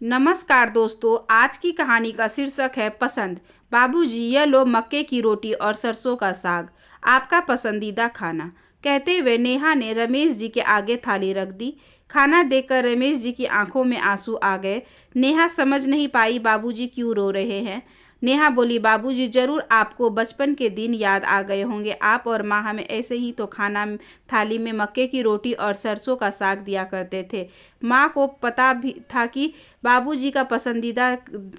नमस्कार दोस्तों, आज की कहानी का शीर्षक है पसंद। बाबूजी, यह लो मक्के की रोटी और सरसों का साग, आपका पसंदीदा खाना। कहते हुए नेहा ने रमेश जी के आगे थाली रख दी। खाना देखकर रमेश जी की आंखों में आंसू आ गए। नेहा समझ नहीं पाई बाबूजी क्यों रो रहे हैं। नेहा बोली, बाबूजी, जरूर आपको बचपन के दिन याद आ गए होंगे। आप और माँ हमें ऐसे ही तो खाना थाली में मक्के की रोटी और सरसों का साग दिया करते थे। माँ को पता भी था कि बाबूजी का पसंदीदा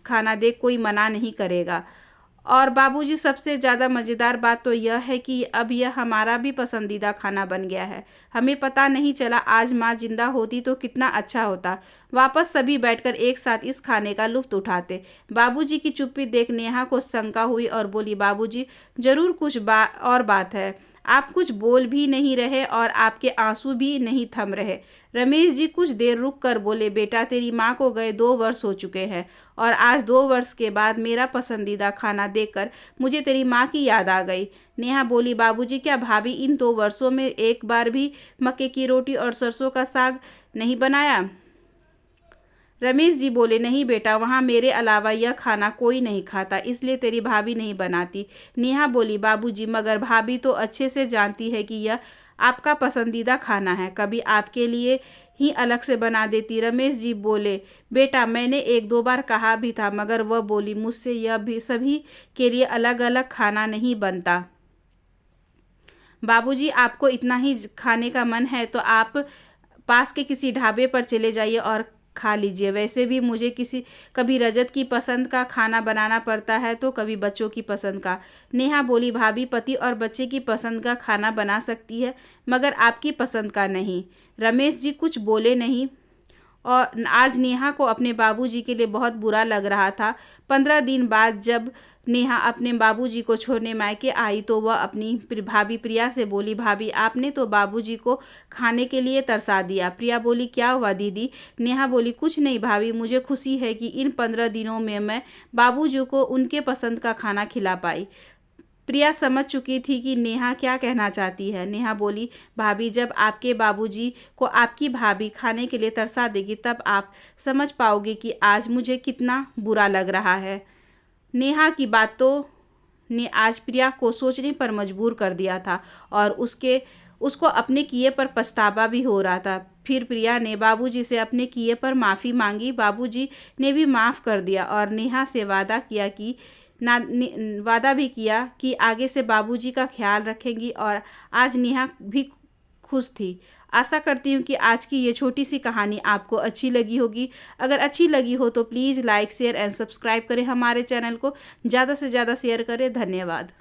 खाना देख कोई मना नहीं करेगा। और बाबूजी, सबसे ज़्यादा मज़ेदार बात तो यह है कि अब यह हमारा भी पसंदीदा खाना बन गया है। हमें पता नहीं चला, आज माँ जिंदा होती तो कितना अच्छा होता। वापस सभी बैठकर एक साथ इस खाने का लुत्फ उठाते। बाबूजी की चुप्पी देख नेहा को शंका हुई और बोली, बाबूजी, जरूर कुछ और बात है। आप कुछ बोल भी नहीं रहे और आपके आंसू भी नहीं थम रहे। रमेश जी कुछ देर रुक कर बोले, बेटा, तेरी माँ को गए 2 वर्ष हो चुके हैं और आज 2 वर्ष के बाद मेरा पसंदीदा खाना देखकर मुझे तेरी माँ की याद आ गई। नेहा बोली, बाबूजी, क्या भाभी इन 2 वर्षों में एक बार भी मक्के की रोटी और सरसों का साग नहीं बनाया? रमेश जी बोले, नहीं बेटा, वहाँ मेरे अलावा यह खाना कोई नहीं खाता, इसलिए तेरी भाभी नहीं बनाती। नेहा बोली, बाबूजी, मगर भाभी तो अच्छे से जानती है कि यह आपका पसंदीदा खाना है, कभी आपके लिए ही अलग से बना देती। रमेश जी बोले, बेटा, मैंने 1-2 बार कहा भी था, मगर वह बोली, मुझसे यह भी सभी के लिए अलग अलग खाना नहीं बनता। बाबूजी, आपको इतना ही खाने का मन है तो आप पास के किसी ढाबे पर चले जाइए और खा लीजिए। वैसे भी मुझे कभी रजत की पसंद का खाना बनाना पड़ता है तो कभी बच्चों की पसंद का। नेहा बोली, भाभी पति और बच्चे की पसंद का खाना बना सकती है, मगर आपकी पसंद का नहीं। रमेश जी कुछ बोले नहीं और आज नेहा को अपने बाबूजी के लिए बहुत बुरा लग रहा था। 15 दिन बाद जब नेहा अपने बाबूजी को छोड़ने मायके आई तो वह अपनी भाभी प्रिया से बोली, भाभी, आपने तो बाबूजी को खाने के लिए तरसा दिया। प्रिया बोली, क्या हुआ दीदी? नेहा बोली, कुछ नहीं भाभी, मुझे खुशी है कि इन 15 दिनों में मैं बाबूजी को उनके पसंद का खाना खिला पाई। प्रिया समझ चुकी थी कि नेहा क्या कहना चाहती है। नेहा बोली, भाभी, जब आपके बाबूजी को आपकी भाभी खाने के लिए तरसा देगी तब आप समझ पाओगे कि आज मुझे कितना बुरा लग रहा है। नेहा की बातों ने आज प्रिया को सोचने पर मजबूर कर दिया था और उसको अपने किए पर पछतावा भी हो रहा था। फिर प्रिया ने बाबूजी से अपने किए पर माफ़ी मांगी। बाबूजी ने भी माफ़ कर दिया और नेहा से वादा भी किया कि आगे से बाबूजी का ख्याल रखेंगी। और आज नेहा भी खुश थी। आशा करती हूँ कि आज की ये छोटी सी कहानी आपको अच्छी लगी होगी। अगर अच्छी लगी हो तो please like, share and subscribe करें। हमारे चैनल को ज़्यादा से ज़्यादा शेयर करें। धन्यवाद।